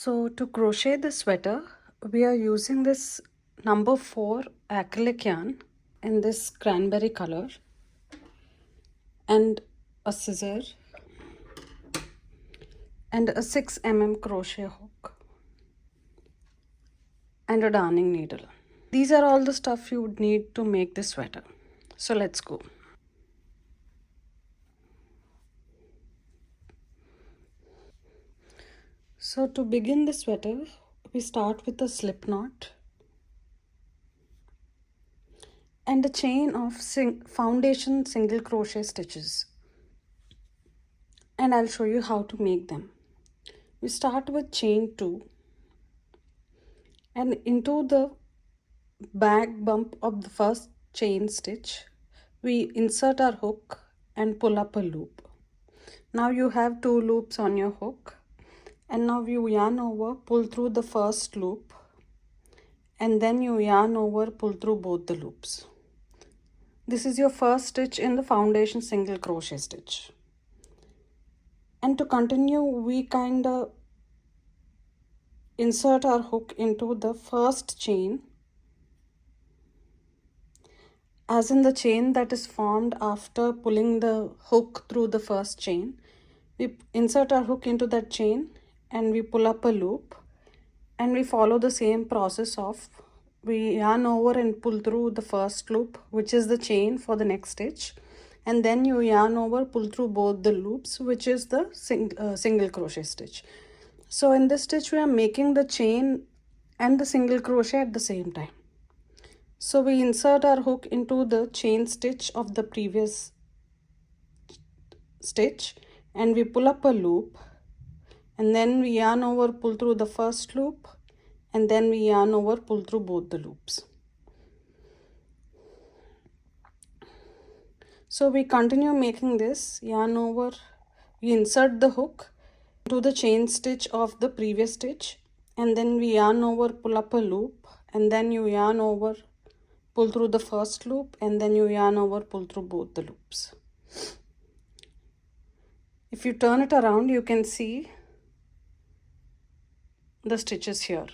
So to crochet the sweater, we are using this number 4 acrylic yarn in this cranberry color and a scissor and a 6 mm crochet hook and a darning needle. These are all the stuff you would need to make this sweater. So let's go. So to begin the sweater, we start with a slip knot and a chain of foundation single crochet stitches, and I'll show you how to make them. We start with chain 2 and into the back bump of the first chain stitch we insert our hook and pull up a loop. Now you have 2 loops on your hook, and now you yarn over, pull through the first loop, and then you yarn over, pull through both the loops. This is your first stitch in the foundation single crochet stitch. And to continue, we kind of insert our hook into the first chain, as in the chain that is formed after pulling the hook through the first chain. We insert our hook into that chain and we pull up a loop, and we follow the same process of we yarn over and pull through the first loop, which is the chain, for the next stitch, and then you yarn over, pull through both the loops, which is the single crochet stitch. So in this stitch we are making the chain and the single crochet at the same time. So we insert our hook into the chain stitch of the previous stitch and we pull up a loop, and then we yarn over, pull through the first loop, and then we yarn over, pull through both the loops. So we continue making this, yarn over, we insert the hook into the chain stitch of the previous stitch, and then we yarn over, pull up a loop, and then you yarn over, pull through the first loop, and then you yarn over, pull through both the loops. If you turn it around, you can see the stitches here.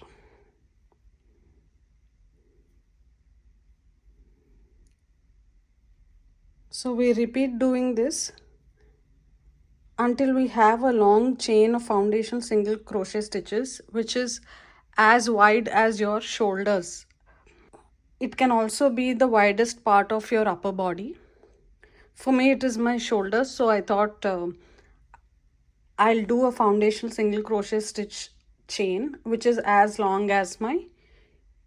So we repeat doing this until we have a long chain of foundation single crochet stitches which is as wide as your shoulders. It can also be the widest part of your upper body. For me it is my shoulders, so I thought I'll do a foundation single crochet stitch chain which is as long as my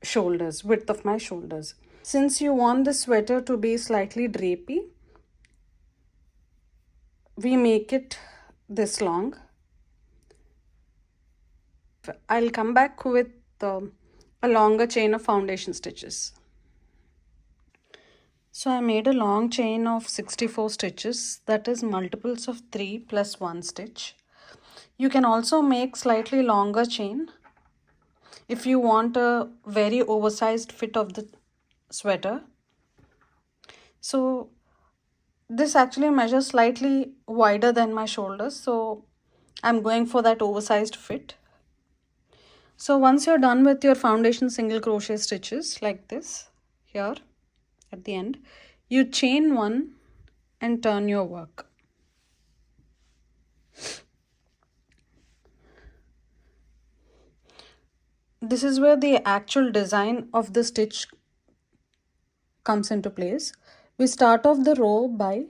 shoulders, width of my shoulders. Since you want the sweater to be slightly drapey, we make it this long. I'll come back with a longer chain of foundation stitches. So I made a long chain of 64 stitches, that is multiples of 3 plus 1 stitch. You can also make slightly longer chain if you want a very oversized fit of the sweater. So this actually measures slightly wider than my shoulders, so I'm going for that oversized fit. So once you're done with your foundation single crochet stitches like this, here at the end, you chain 1 and turn your work. This is where the actual design of the stitch comes into place. We start off the row by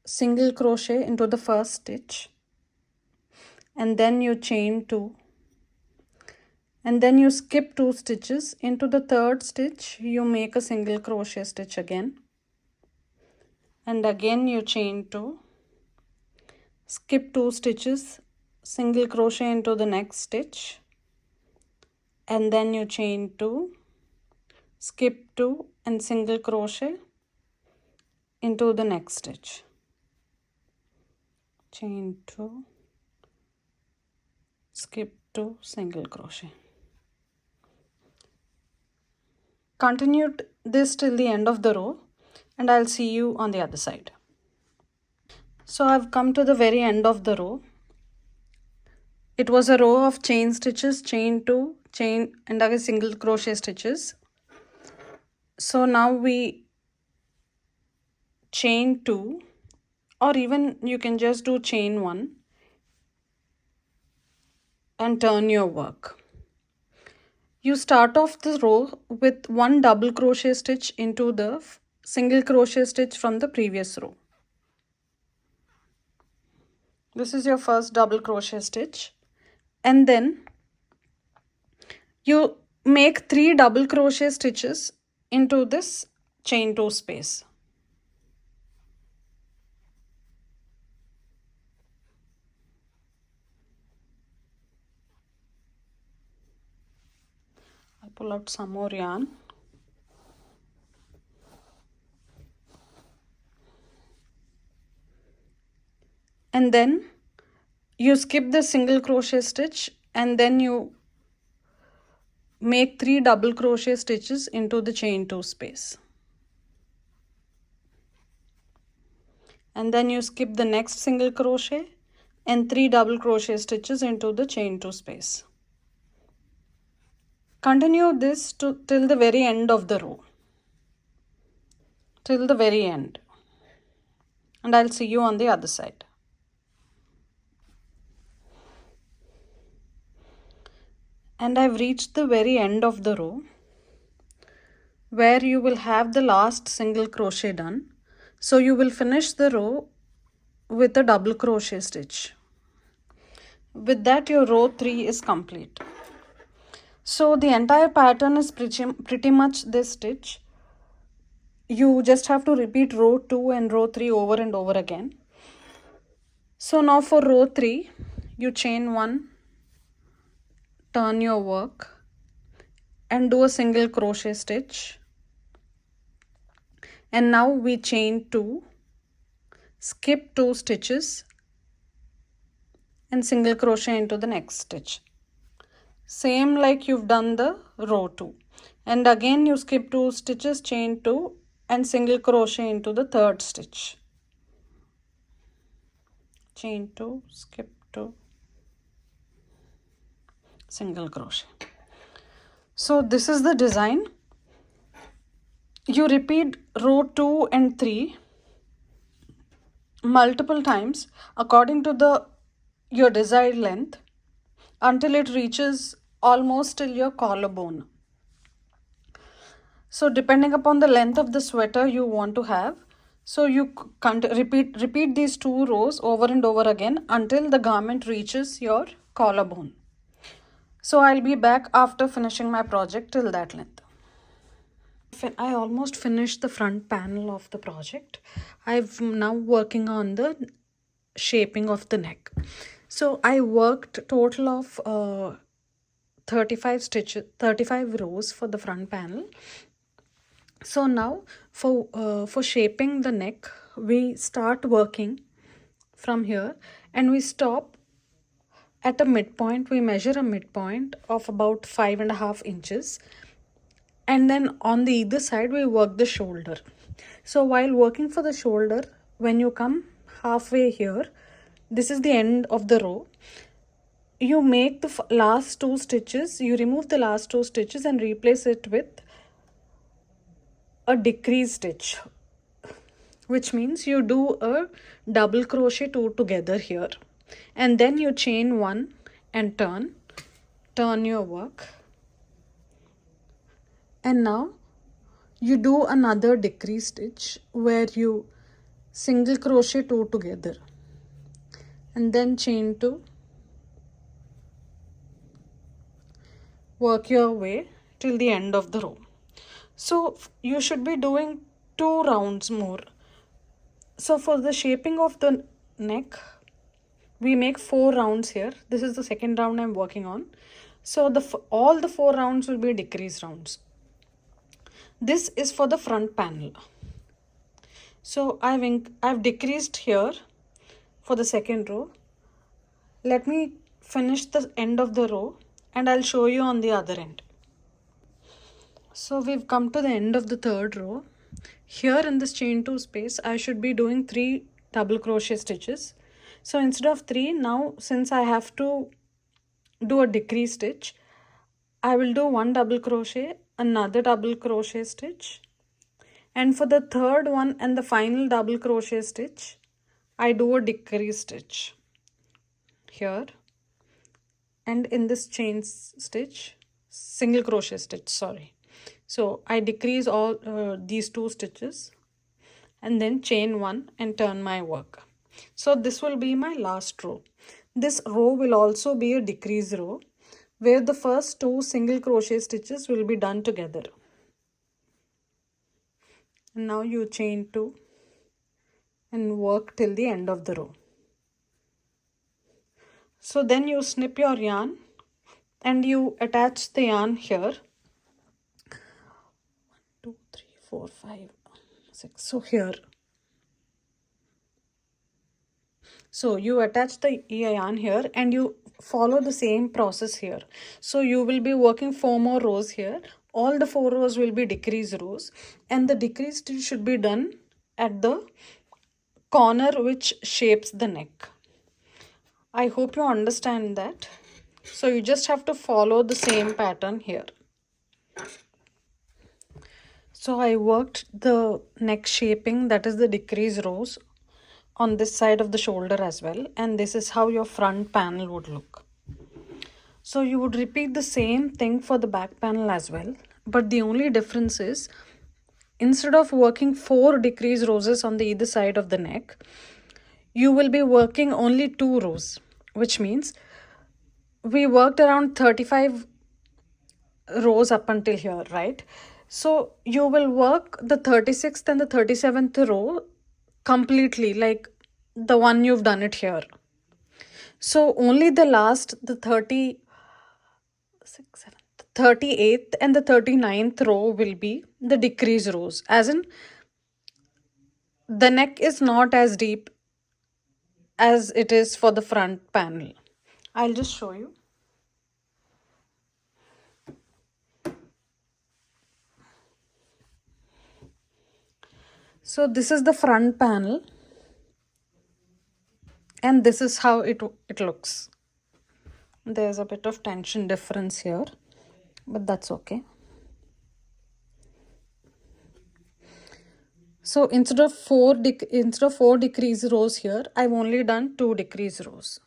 single crochet into the first stitch, and then you chain 2, and then you skip 2 stitches. Into the third stitch you make a single crochet stitch again, and again you chain 2, skip 2 stitches, single crochet into the next stitch, and then you chain 2, skip 2 and single crochet into the next stitch, chain 2, skip 2, single crochet. Continue this till the end of the row, and I'll see you on the other side. So I've come to the very end of the row. it was a row of chain stitches, chain 2, chain, and again single crochet stitches. So now we chain 2, or even you can just do chain 1 and turn your work. You start off the row with 1 double crochet stitch into the single crochet stitch from the previous row. This is your first double crochet stitch, and then you make 3 double crochet stitches into this chain 2 space. I'll pull out some more yarn. And then you skip the single crochet stitch, and then you make 3 double crochet stitches into the chain 2 space. And then you skip the next single crochet and 3 double crochet stitches into the chain 2 space. Continue this till the very end of the row. Till the very end. And I'll see you on the other side. And I've reached the very end of the row, where you will have the last single crochet done. So you will finish the row with a double crochet stitch. With that, your row 3 is complete. So the entire pattern is pretty much this stitch. You just have to repeat row 2 and row 3 over and over again. So now for row 3, you chain 1, turn your work, and do a single crochet stitch. And now we chain 2, skip 2 stitches, and single crochet into the next stitch. Same like you've done the row 2. And again you skip 2 stitches, chain 2, and single crochet into the third stitch. Chain 2, skip 2, single crochet. So this is the design. You repeat row 2 and 3 multiple times according to your desired length until it reaches almost till your collarbone. So depending upon the length of the sweater you want to have, so you repeat these 2 rows over and over again until the garment reaches your collarbone. So I'll be back after finishing my project till that length. I almost finished the front panel of the project. I'm now working on the shaping of the neck. So I worked total of 35 rows for the front panel. So now for shaping the neck, we start working from here and we stop at a midpoint. We measure a midpoint of about 5.5 inches. And then on the either side, we work the shoulder. So while working for the shoulder, when you come halfway here, this is the end of the row. You make the last 2 stitches, you remove the last 2 stitches and replace it with a decrease stitch, which means you do a double crochet 2 together here. And then you chain 1 and turn your work. And now you do another decrease stitch where you single crochet 2 together and then chain 2, work your way till the end of the row. So you should be doing 2 rounds more. So for the shaping of the neck, we make 4 rounds here. This is the second round I'm working on. So all the 4 rounds will be decrease rounds. This is for the front panel. So I've decreased here for the second row. Let me finish the end of the row and I'll show you on the other end. So we've come to the end of the third row. Here in this chain 2 space, I should be doing 3 double crochet stitches. So instead of 3, now since I have to do a decrease stitch. I will do one double crochet, another double crochet stitch, and for the third one and the final double crochet stitch, I do a decrease stitch here, and in this chain stitch, single crochet stitch, sorry. So I decrease all these two stitches and then chain one and turn my work. So this will be my last row. This row will also be a decrease row where the first two single crochet stitches will be done together. And now you chain two and work till the end of the row. So then you snip your yarn and you attach the yarn here. 1 2 3 4 5 6. So here. So you attach the yarn here and you follow the same process here. So you will be working 4 more rows here. All the 4 rows will be decrease rows, and the decrease stitch should be done at the corner which shapes the neck. I hope you understand that. So you just have to follow the same pattern here. So I worked the neck shaping, that is the decrease rows, on this side of the shoulder as well, and this is how your front panel would look. So you would repeat the same thing for the back panel as well, but the only difference is instead of working 4 decrease rows on the either side of the neck, you will be working only 2 rows, which means we worked around 35 rows up until here, right? So you will work the 36th and the 37th row completely like the one you've done it here. So only the last, the 38th and the 39th row will be the decrease rows, as in the neck is not as deep as it is for the front panel. I'll just show you. So this is the front panel and this is how it looks. There's a bit of tension difference here, but that's okay. So instead of 4 decrease rows here, I've only done 2 decrease rows.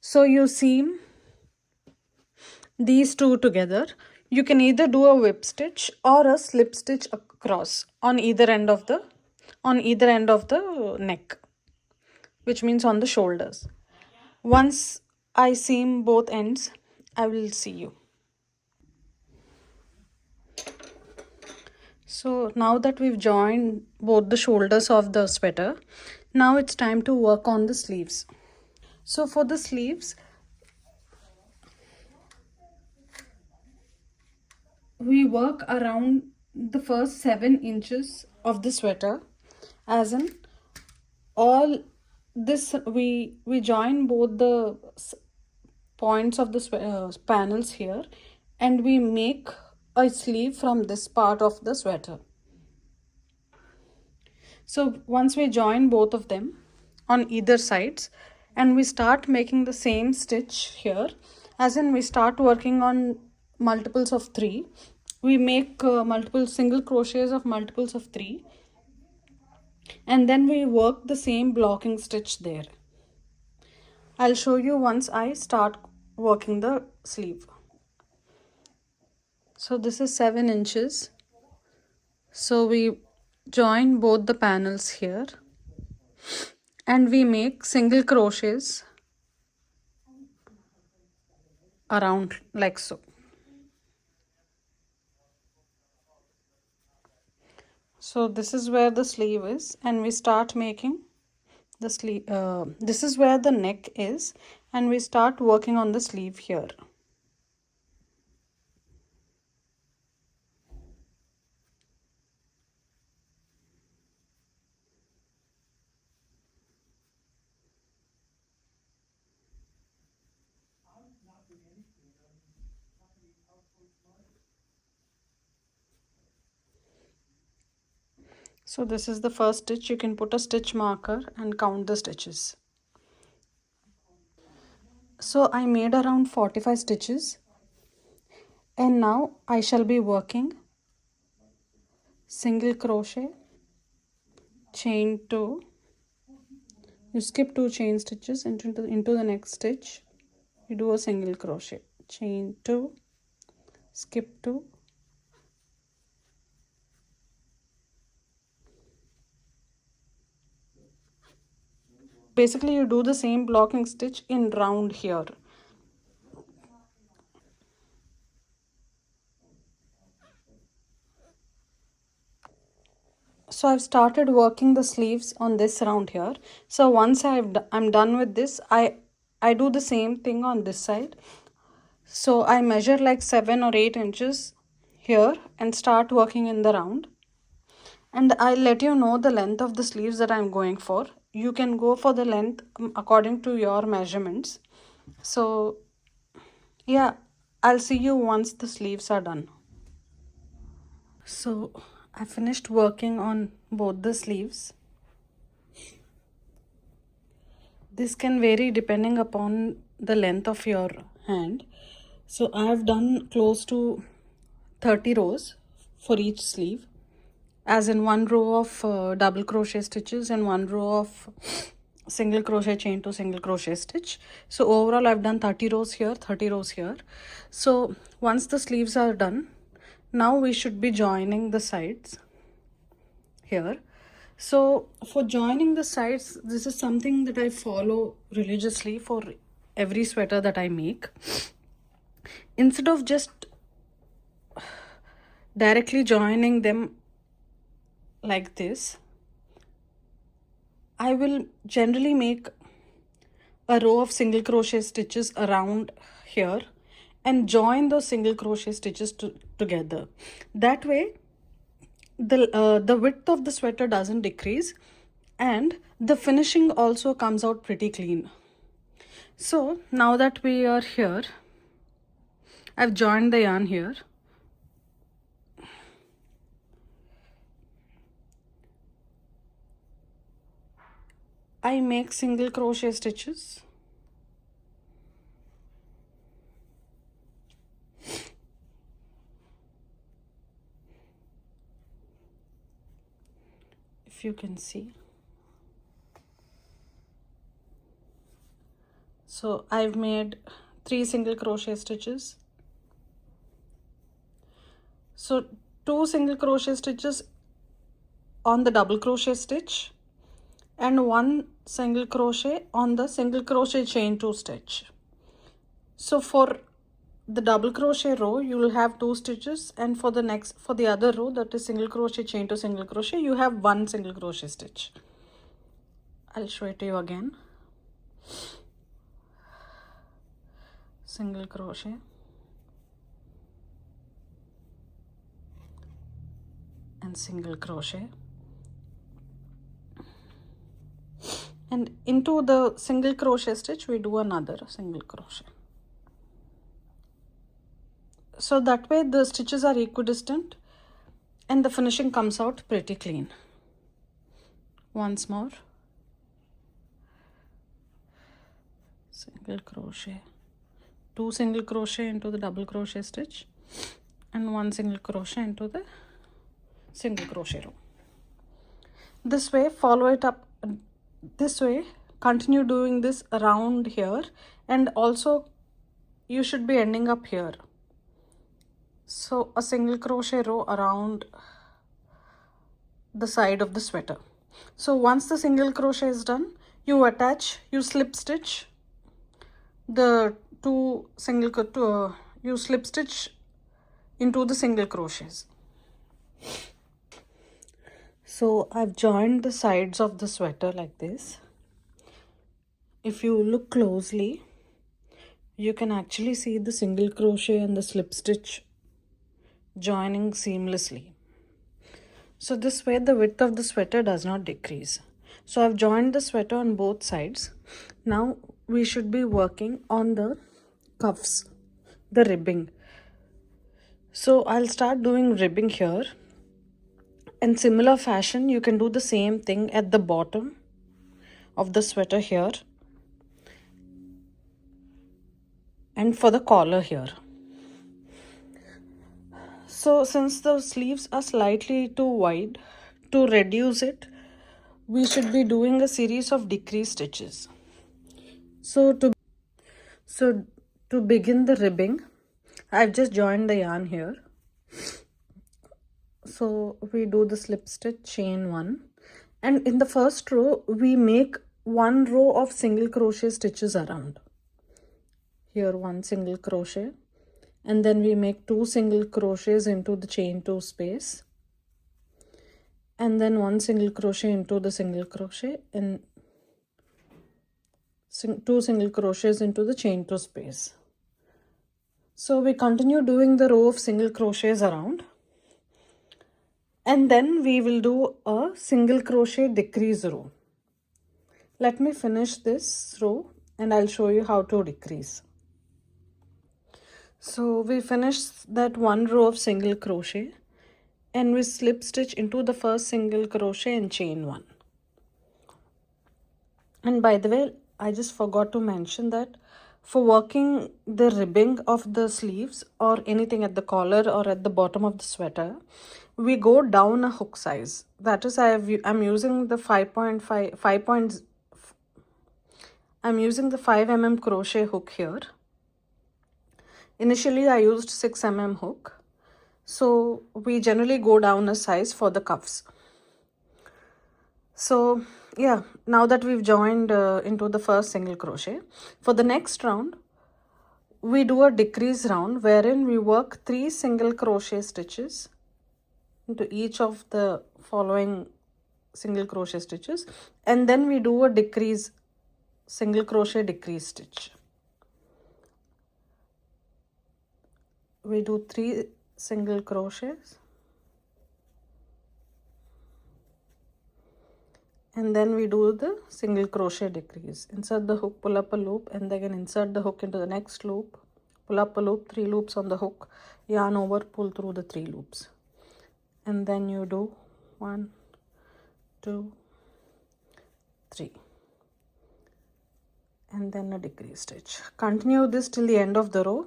So you seam these two together. You can either do a whip stitch or a slip stitch across on either end of the neck, which means on the shoulders. Once I seam both ends, I will see you. So now that we've joined both the shoulders of the sweater, now it's time to work on the sleeves. So for the sleeves, we work around the first 7 inches of the sweater, as in all this we join both the points of the panels here, and we make a sleeve from this part of the sweater. So once we join both of them on either sides and we start making the same stitch here, as in we start working on multiples of 3, we make multiple single crochets of multiples of 3, and then we work the same blocking stitch there. I'll show you once I start working the sleeve. So this is 7 inches. So we join both the panels here and we make single crochets around like so. So this is where the sleeve is, and we start making the sleeve. This is where the neck is, and we start working on the sleeve here. So this is the first stitch. You can put a stitch marker and count the stitches. So I made around 45 stitches, and now I shall be working single crochet, chain 2, you skip 2 chain stitches into the next stitch, you do a single crochet, chain 2, skip 2, basically you do the same blocking stitch in round here. So I've started working the sleeves on this round here. So once I'm done with this, I do the same thing on this side. So I measure like 7 or 8 inches here and start working in the round. And I'll let you know the length of the sleeves that I'm going for. You can go for the length according to your measurements. So yeah, I'll see you once the sleeves are done. So I finished working on both the sleeves. This can vary depending upon the length of your hand. So I have done close to 30 rows for each sleeve, as in one row of double crochet stitches and one row of single crochet chain to single crochet stitch. So overall I've done 30 rows here, 30 rows here. So once the sleeves are done, now we should be joining the sides here. So for joining the sides, this is something that I follow religiously for every sweater that I make. Instead of just directly joining them like this, I will generally make a row of single crochet stitches around here and join those single crochet stitches together. That way the width of the sweater doesn't decrease and the finishing also comes out pretty clean. So now that we are here, I've joined the yarn here. I make single crochet stitches. If you can see. So I've made 3 single crochet stitches. So 2 single crochet stitches on the double crochet stitch and 1 single crochet on the single crochet chain 2 stitch. So for the double crochet row you will have 2 stitches, and for the other row, that is single crochet chain to single crochet, you have 1 single crochet stitch. I'll show it to you again. Single crochet and single crochet, and into the single crochet stitch we do another single crochet. So that way the stitches are equidistant and the finishing comes out pretty clean. Once more, single crochet, 2 single crochet into the double crochet stitch and 1 single crochet into the single crochet row. This way, follow it up this way, continue doing this around here, and also you should be ending up here. So a single crochet row around the side of the sweater. So once the single crochet is done, you slip stitch the you slip stitch into the single crochets. So I've joined the sides of the sweater like this. If you look closely, you can actually see the single crochet and the slip stitch joining seamlessly. So this way the width of the sweater does not decrease. So I've joined the sweater on both sides. Now we should be working on the cuffs, the ribbing. So I'll start doing ribbing here. In similar fashion, you can do the same thing at the bottom of the sweater here. and for the collar here. So since the sleeves are slightly too wide, to reduce it, we should be doing a series of decrease stitches. So to begin the ribbing, I've just joined the yarn here. So we do the slip stitch, chain 1, and in the first row we make 1 row of single crochet stitches around. Here 1 single crochet, and then we make 2 single crochets into the chain 2 space, and then 1 single crochet into the single crochet, and 2 single crochets into the chain 2 space. So we continue doing the row of single crochets around, and then we will do a single crochet decrease row. Let me finish this row and I'll show you how to decrease. So we finished that 1 row of single crochet and we slip stitch into the first single crochet and chain 1. And by the way, I just forgot to mention that for working the ribbing of the sleeves or anything at the collar or at the bottom of the sweater, we go down a hook size. That is, I'm using the 5.5 I'm using the 5 mm crochet hook here. Initially I used 6 mm hook. So we generally go down a size for the cuffs. So yeah, now that we've joined into the first single crochet, for the next round we do a decrease round wherein we work 3 single crochet stitches into each of the following single crochet stitches, and then we do a decrease single crochet decrease stitch. We do 3 single crochets and then we do the single crochet decrease. Insert the hook, pull up a loop, and then insert the hook into the next loop, pull up a loop, 3 loops on the hook, yarn over, pull through the 3 loops, and then you do 1, 2, 3, and then a decrease stitch. Continue this till the end of the row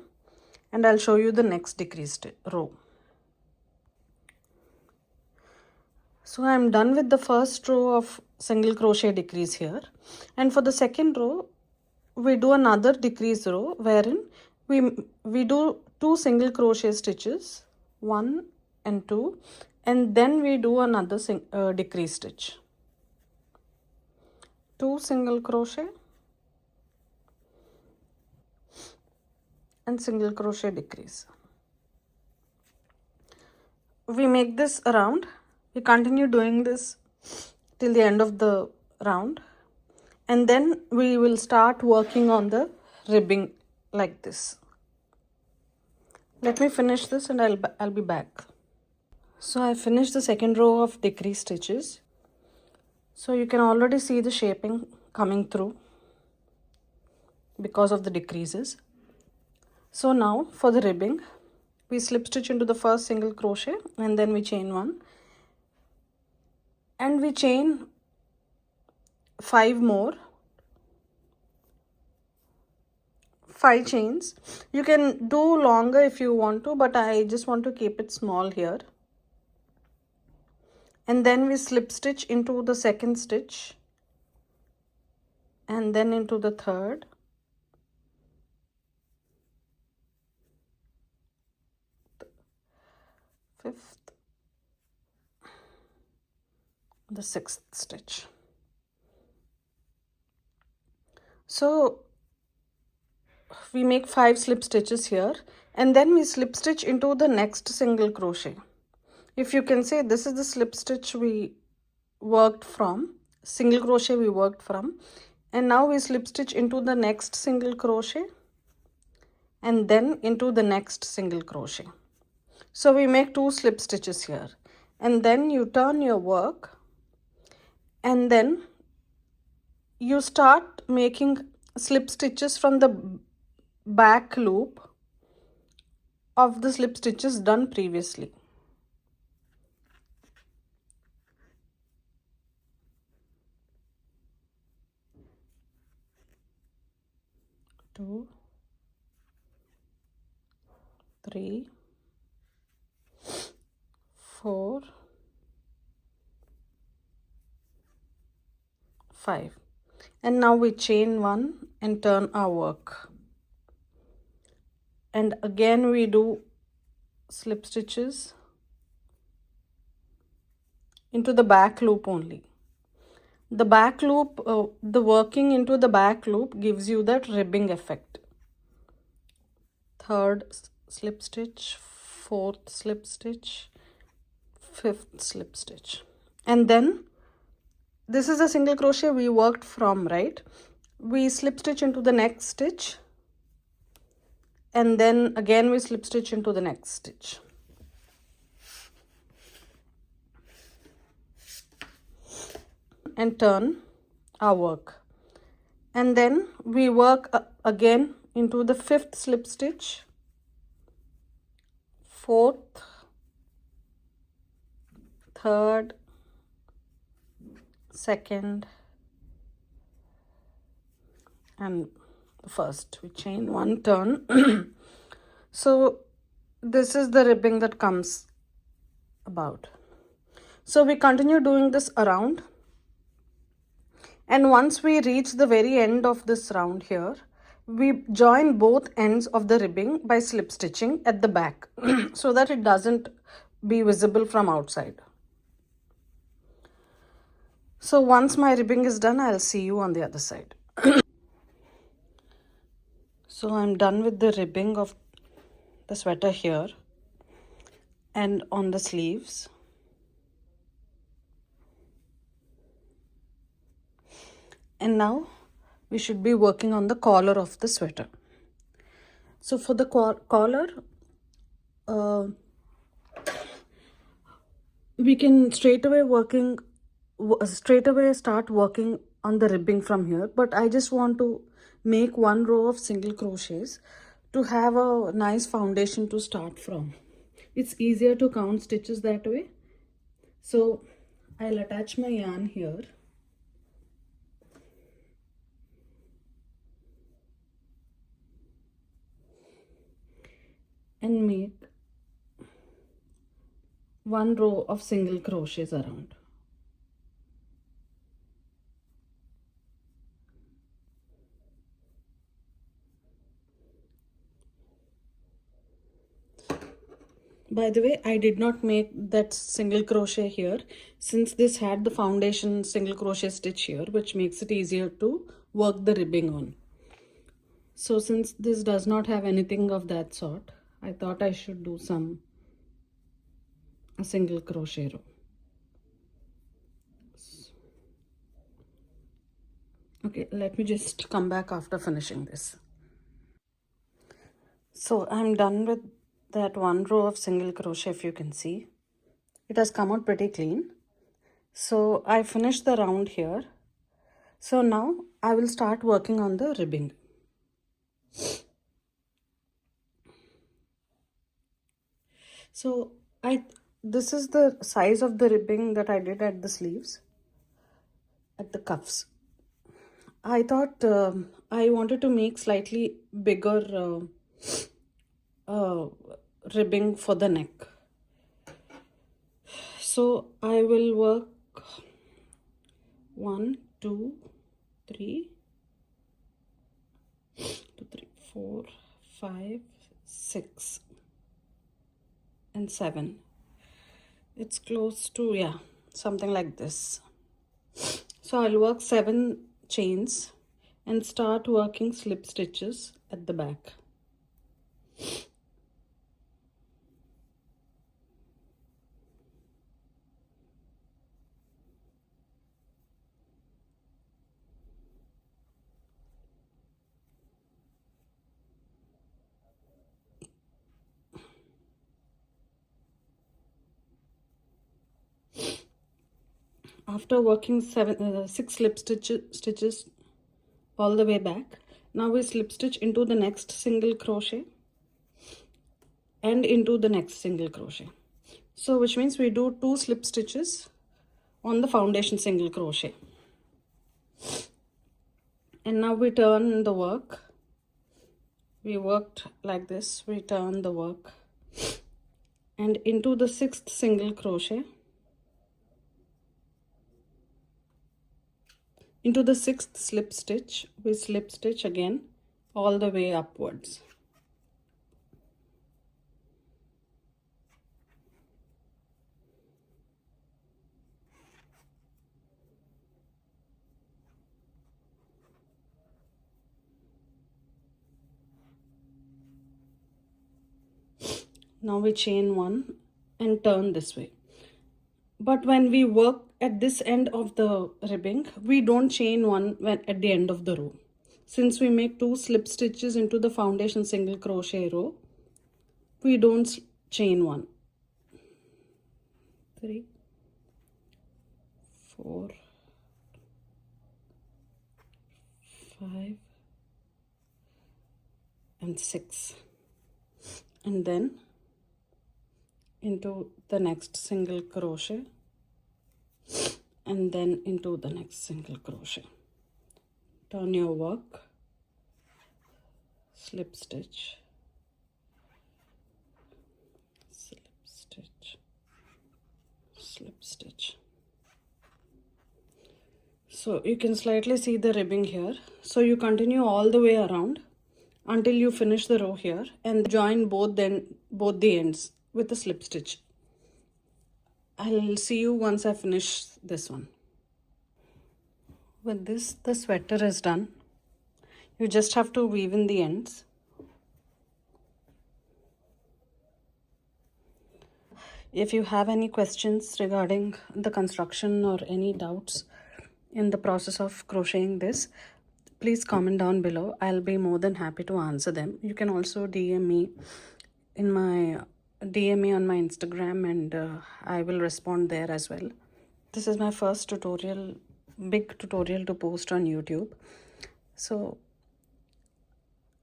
and I'll show you the next decrease row. So I'm done with the first row of single crochet decrease here, and for the second row we do another decrease row wherein we do 2 single crochet stitches, 1 and 2, and then we do another decrease stitch, 2 single crochet and single crochet decrease. We make this around. We continue doing this till the end of the round, and then we will start working on the ribbing like this. Let me finish this and I'll be back. So I finished the second row of decrease stitches. So you can already see the shaping coming through because of the decreases. So now for the ribbing, we slip stitch into the first single crochet and then we chain 1, and we chain 5 more, 5 chains. You can do longer if you want to, but I just want to keep it small here. And then we slip stitch into the second stitch and then into the third, fifth, the sixth stitch. So we make 5 slip stitches here and then we slip stitch into the next single crochet. If you can say, this is the slip stitch we worked from, single crochet we worked from, and now we slip stitch into the next single crochet and then into the next single crochet. So we make 2 slip stitches here, and then you turn your work and then you start making slip stitches from the back loop of the slip stitches done previously. Two, 3, 4, 5. And now we chain 1 and turn our work. And again we do slip stitches into the back loop only. The back loop, the working into the back loop gives you that ribbing effect. Third slip stitch, fourth slip stitch, fifth slip stitch. And then this is a single crochet we worked from, right? We slip stitch into the next stitch, and then again we slip stitch into the next stitch. And turn our work. And then we work again into the fifth slip stitch, fourth, third, second, and first. We chain 1, turn. So this is the ribbing that comes about. So we continue doing this around, and once we reach the very end of this round here, we join both ends of the ribbing by slip stitching at the back so that it doesn't be visible from outside. So once my ribbing is done, I'll see you on the other side. So I'm done with the ribbing of the sweater here and on the sleeves. And now we should be working on the collar of the sweater. So for the collar, we can straight away start working on the ribbing from here, but I just want to make 1 row of single crochets to have a nice foundation to start from. It's easier to count stitches that way. So I'll attach my yarn here. And make 1 row of single crochets around. By the way, I did not make that single crochet here since this had the foundation single crochet stitch here, which makes it easier to work the ribbing on. So since this does not have anything of that sort, I thought I should do a single crochet row. Okay, let me just come back after finishing this. So I'm done with that 1 row of single crochet. If you can see, it has come out pretty clean. So I finished the round here. So now I will start working on the ribbing. So this is the size of the ribbing that I did at the sleeves, at the cuffs. I thought I wanted to make slightly bigger ribbing for the neck. So I will work 1, 2, 3, 4, 5, 6, and 7. It's close to, yeah, something like this. So I'll work 7 chains and start working slip stitches at the back. After working 6 slip stitches all the way back, now we slip stitch into the next single crochet and into the next single crochet. So which means we do 2 slip stitches on the foundation single crochet. And now we turn the work. We worked like this, we turn the work and into the 6th single crochet, into the 6th slip stitch, we slip stitch again all the way upwards. Now we chain 1 and turn this way. But when we work at this end of the ribbing, we don't chain 1 when at the end of the row. Since we make 2 slip stitches into the foundation single crochet row, we don't chain 1. 3, 4, 5 and 6, and then into the next single crochet, and then into the next single crochet. Turn your work, slip stitch, slip stitch, slip stitch. So you can slightly see the ribbing here. So you continue all the way around until you finish the row here and join both the ends with a slip stitch. I'll see you once I finish this one. With this, the sweater is done. You just have to weave in the ends. If you have any questions regarding the construction or any doubts in the process of crocheting this, please comment down below. I'll be more than happy to answer them. You can also DM me on my Instagram, and I will respond there as well. This is my first big tutorial to post on YouTube. So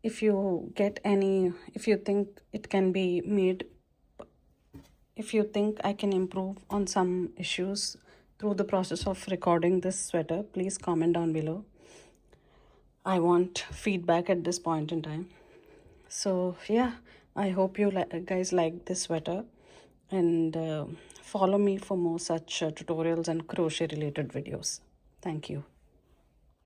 if you think it can be made, if you think I can improve on some issues through the process of recording this sweater, please comment down below. I want feedback at this point in time. So yeah, I hope you guys like this sweater, and follow me for more such tutorials and crochet related videos. Thank you.